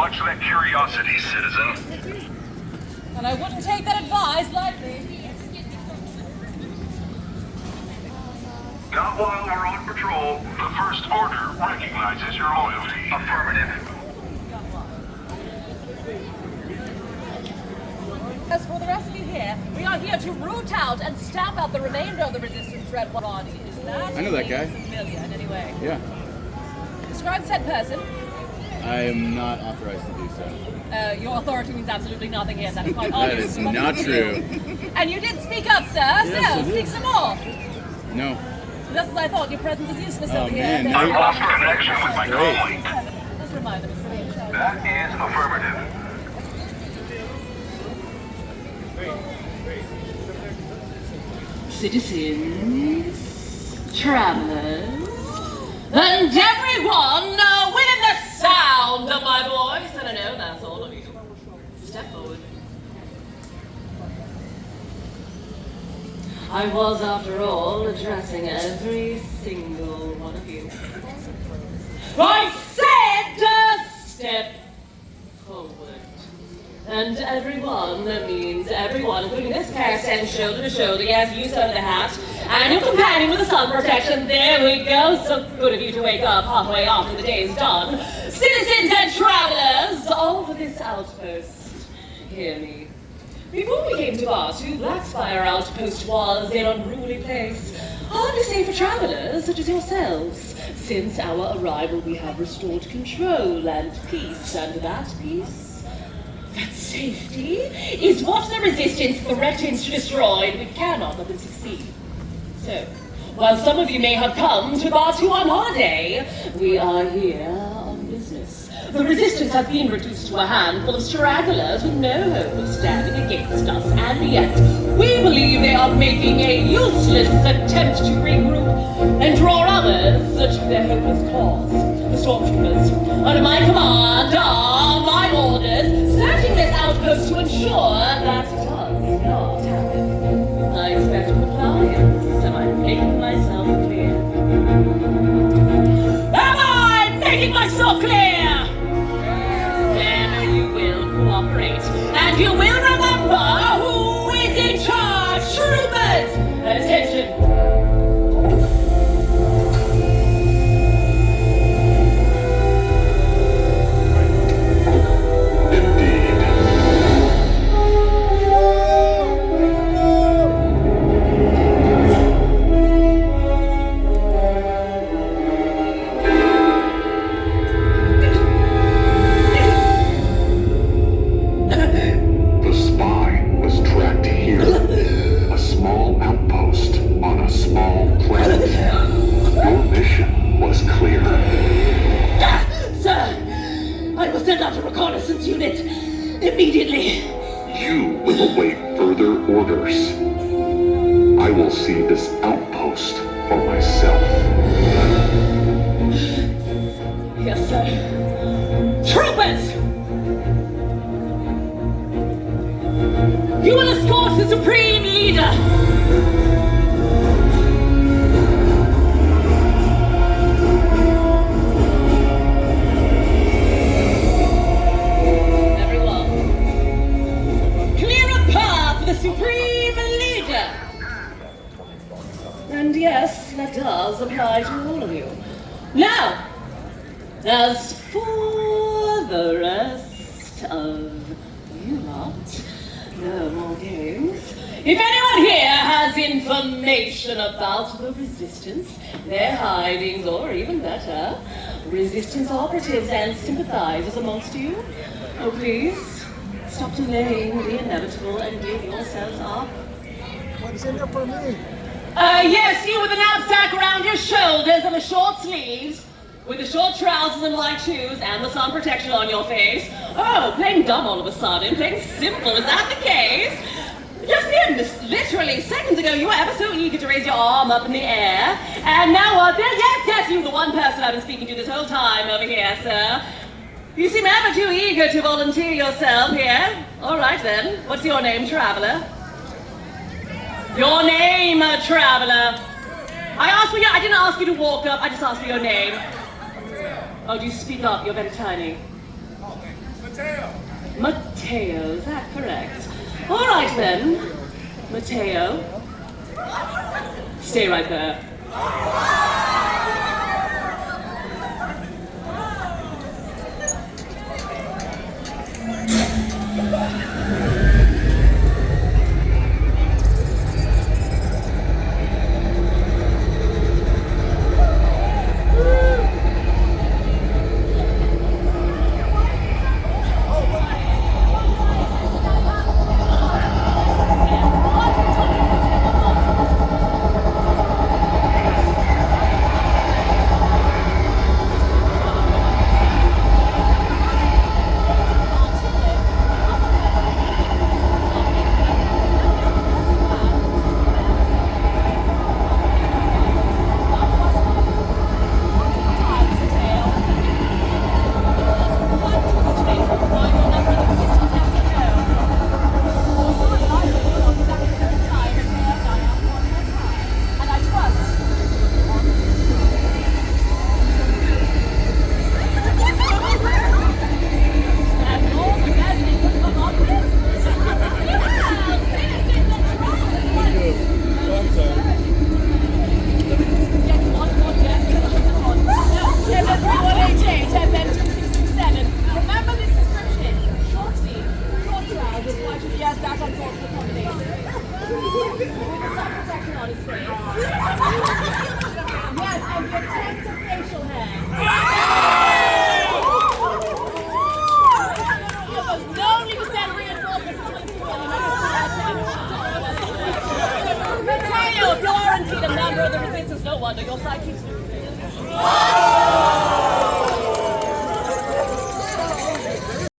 watch that curiosity, citizen. And I wouldn't take that advice lightly. Not while we're on patrol. The First Order recognizes your loyalty. Affirmative. As for the rest of you here, we are here to root out and stamp out the remainder of the resistance red body. Is that I know that guy. familiar in any way? Yeah. Describe said person. I am not authorized to do so. Your authority means absolutely nothing here. That is quite That obvious. is not true. And you did speak up, sir. Yes, So, speak some more. No. Just as I thought, your presence is useless Oh, over man, here. now I lost connection with my Great. colleague. Let's remind them. That is affirmative. Citizens, travelers, and everyone within the sound of my voice. And I know that's all of you. Step forward. I was, after all, addressing every single one of you. I said, step forward. And everyone, that means everyone, including this pair, stands shoulder to shoulder. Yes, you sir in the hat, and your companion with the sun protection. There we go. So good of you to wake up halfway after the day is done. Citizens and travelers of this outpost, hear me. Before we came to Batu, Blackspire Outpost was an unruly place. Hard to say for travelers such as yourselves. Since our arrival, we have restored control and peace, and that peace, that safety, is what the Resistance threatens to destroy, and we cannot let them succeed. So, while some of you may have come to Batu on holiday, we are here on business. The Resistance have been reduced to a handful of stragglers with no hope of standing against us, and yet we believe they are making a useless attempt to regroup and draw others to their hopeless cause. The stormtroopers, under my command, are my orders, searching this outpost to ensure that it does not happen. I expect compliance, and I'm making myself clear. Am I making myself clear? Then you will cooperate, and you will remember who is in charge. Troopers, attention. Immediately. You will await further orders. I will see this outpost for myself. Yes, sir. Troopers! You will escort the Supreme Leader! Supreme Leader! And yes, that does apply to all of you. Now, as for the rest of you lot, no more games. If anyone here has information about the Resistance, their hidings, or even better, Resistance operatives and sympathizers amongst you, oh please, stop delaying the inevitable and give yourselves up. What's in there for me? Yes, you with the knapsack around your shoulders and the short sleeves, with the short trousers and light shoes and the sun protection on your face. Oh, playing dumb all of a sudden, playing simple, is that the case? Just literally seconds ago, you were ever so eager to raise your arm up in the air, and now, yes, you, the one person I've been speaking to this whole time over here, sir. You seem ever too eager to volunteer yourself here. All right then. What's your name, traveler? Your name, traveler. I didn't ask you to walk up. I just asked for your name. Oh, do you speak up? You're very tiny. Mateo, is that correct? All right then, Mateo. Stay right there. Mateo, if you are indeed a member of the resistance, no wonder your side keeps losing.